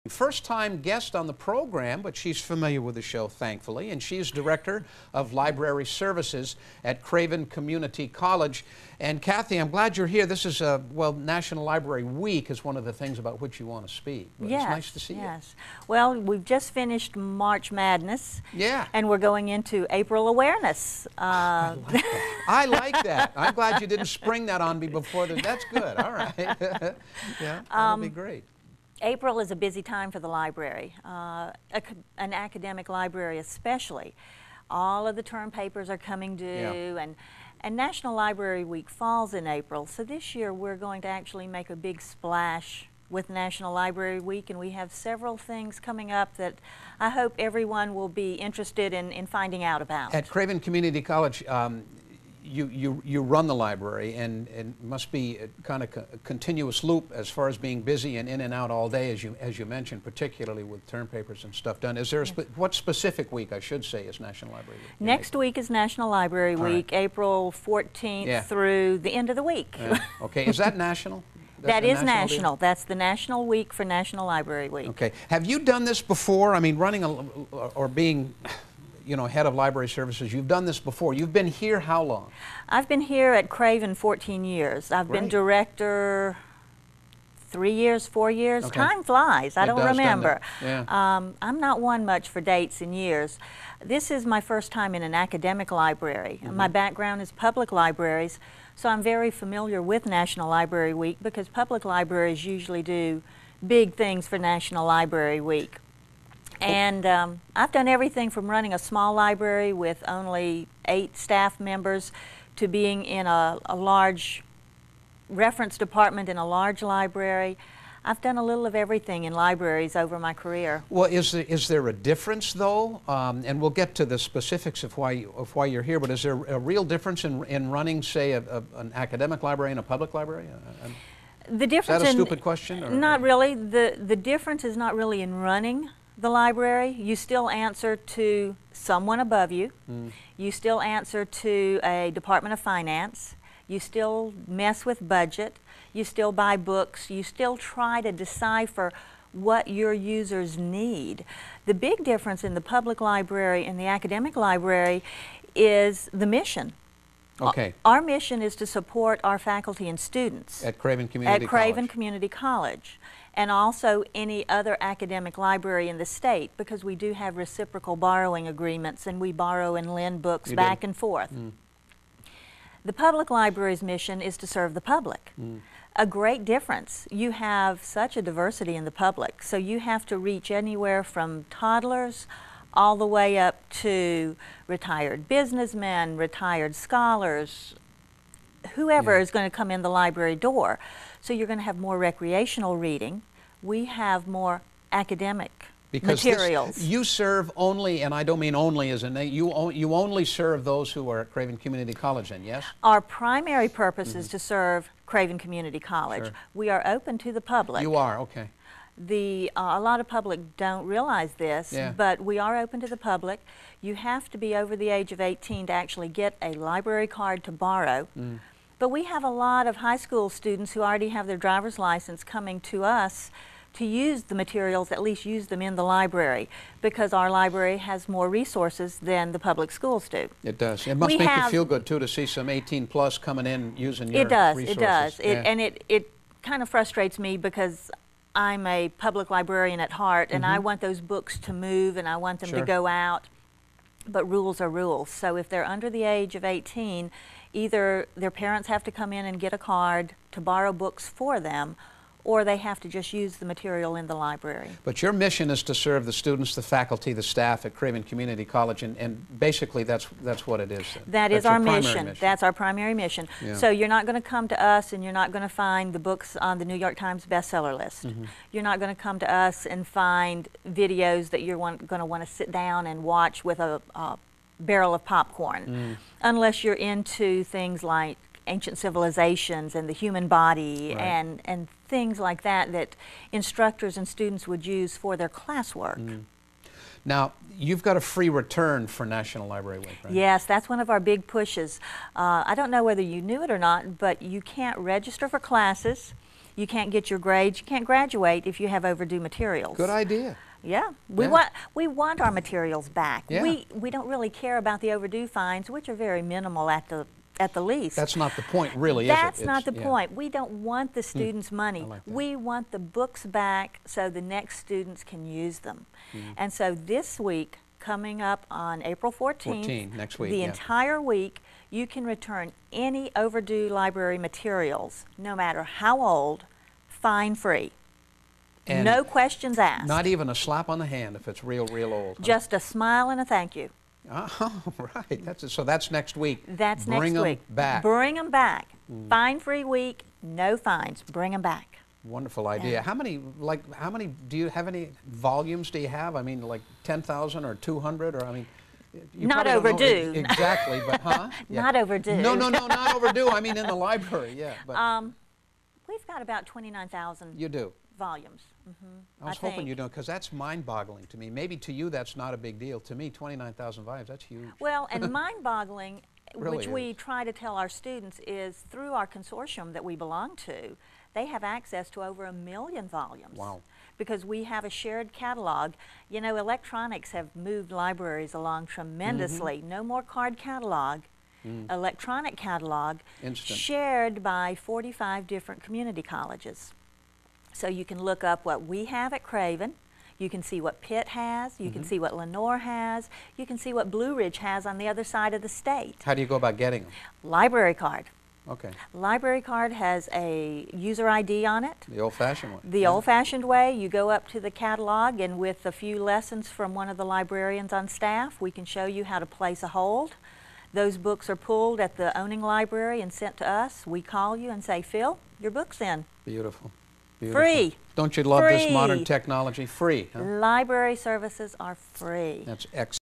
First-time guest on the program, but she's familiar with the show, thankfully, and she's Director of Library Services at Craven Community College. And Cathy, I'm glad you're here. This is, well, National Library Week is one of the things about which you want to speak. But yes, it's nice to see you. Yes. Well, we've just finished March Madness. Yeah. And we're going into April Awareness. I like that. I like that. I'm glad you didn't spring that on me before. That's good. All right. Yeah, that'll be great. April is a busy time for the library, an academic library especially. All of the term papers are coming due, and National Library Week falls in April. So this year we're going to actually make a big splash with National Library Week, and we have several things coming up that I hope everyone will be interested in finding out about. At Craven Community College, you run the library, and it must be a kind of a continuous loop as far as being busy and in and out all day, as you mentioned, particularly with term papers and stuff done. Is there what specific week, I should say, is National Library Week? Next week is National Library Week, April 14th through the end of the week. Okay, is that national? That is national. That's the National Week for National Library Week. Okay. Have you done this before? I mean, running or being, you know, head of library services, you've done this before. You've been here how long? I've been here at Craven 14 years. I've been director 3 years, 4 years. Okay. Time flies. I don't remember. Yeah. I'm not one much for dates and years. This is my first time in an academic library. My background is public libraries, so I'm very familiar with National Library Week because public libraries usually do big things for National Library Week. And I've done everything from running a small library with only 8 staff members to being in a large reference department in a large library. I've done a little of everything in libraries over my career. Well, is there a difference, though? And we'll get to the specifics of why you're here, but is there a real difference in running, say, an academic library and a public library? The difference is that a stupid question? Or? Not really. The difference is not really in running the library. You still answer to someone above you. You still answer to a Department of Finance. You still mess with budget. You still buy books. You still try to decipher what your users need. The big difference in the public library and the academic library is the mission. Okay. Our mission is to support our faculty and students at Craven Community College. At Craven Community College, and also any other academic library in the state, because we do have reciprocal borrowing agreements and we borrow and lend books back and forth. The public library's mission is to serve the public. A great difference. You have such a diversity in the public, so you have to reach anywhere from toddlers all the way up to retired businessmen, retired scholars, whoever is going to come in the library door. So you're going to have more recreational reading. We have more academic materials. You serve only, and I don't mean only as in you only serve those who are at Craven Community College then, yes? Our primary purpose is to serve Craven Community College. Sure. We are open to the public. You are, okay. A lot of public don't realize this, but we are open to the public. You have to be over the age of 18 to actually get a library card to borrow. But we have a lot of high school students who already have their driver's license coming to us to use the materials, at least use them in the library, because our library has more resources than the public schools do. It does. It must make you feel good, too, to see some 18-plus coming in using your resources. It does. And it kind of frustrates me because I'm a public librarian at heart, and I want those books to move, and I want them to go out. But rules are rules. So if they're under the age of 18, either their parents have to come in and get a card to borrow books for them, or they have to just use the material in the library. But your mission is to serve the students, the faculty, the staff at Craven Community College, and basically that's what it is. That is our mission. That's our primary mission. So you're not going to come to us and you're not going to find the books on the New York Times bestseller list. You're not going to come to us and find videos that you're going to want to sit down and watch with a barrel of popcorn, unless you're into things like ancient civilizations and the human body and things like that instructors and students would use for their classwork. Now, you've got a free return for National Library Week, right? Yes, that's one of our big pushes. I don't know whether you knew it or not, but you can't register for classes. You can't get your grades. You can't graduate if you have overdue materials. Good idea. Yeah, we want our materials back. Yeah. We don't really care about the overdue fines, which are very minimal at the least. That's not the point, really, is it? That's not the point. We don't want the students' money. like that. We want the books back so the next students can use them. And so this week, coming up on April 14th, next week, the entire week, you can return any overdue library materials, no matter how old, fine-free. And no questions asked. not even a slap on the hand if it's real old. Huh? Just a smile and a thank you. Oh, right. So that's next week. That's Bring next week. them back. Bring them back. Fine-free week, no fines. Bring them back. Wonderful idea. Yeah. How many do you have, any volumes do you have? I mean, like 10,000 or 200, or I mean, you Not probably don't know overdue. exactly, but huh? Yeah. Not overdue. No, not overdue. I mean, in the library, yeah. But We've got about 29,000 you do. volumes. I was hoping you don't, because that's mind-boggling to me. Maybe to you that's not a big deal. To me, 29,000 volumes, that's huge. Well, and mind-boggling, Really which we is. try to tell our students, is through our consortium that we belong to, they have access to over 1 million volumes. Wow. Because we have a shared catalog. You know, electronics have moved libraries along tremendously. No more card catalog. Electronic catalog, Instant. shared by 45 different community colleges. So you can look up what we have at Craven, you can see what Pitt has, you can see what Lenore has, you can see what Blue Ridge has on the other side of the state. How do you go about getting them? Library card. Okay. Library card has a user ID on it. The old-fashioned one. The old-fashioned way, you go up to the catalog, and with a few lessons from one of the librarians on staff, we can show you how to place a hold. Those books are pulled at the owning library and sent to us. We call you and say, Phil, your book's in. Beautiful. Beautiful. Free. Don't you love this Free. modern technology? Free. Huh? Library services are free. That's excellent.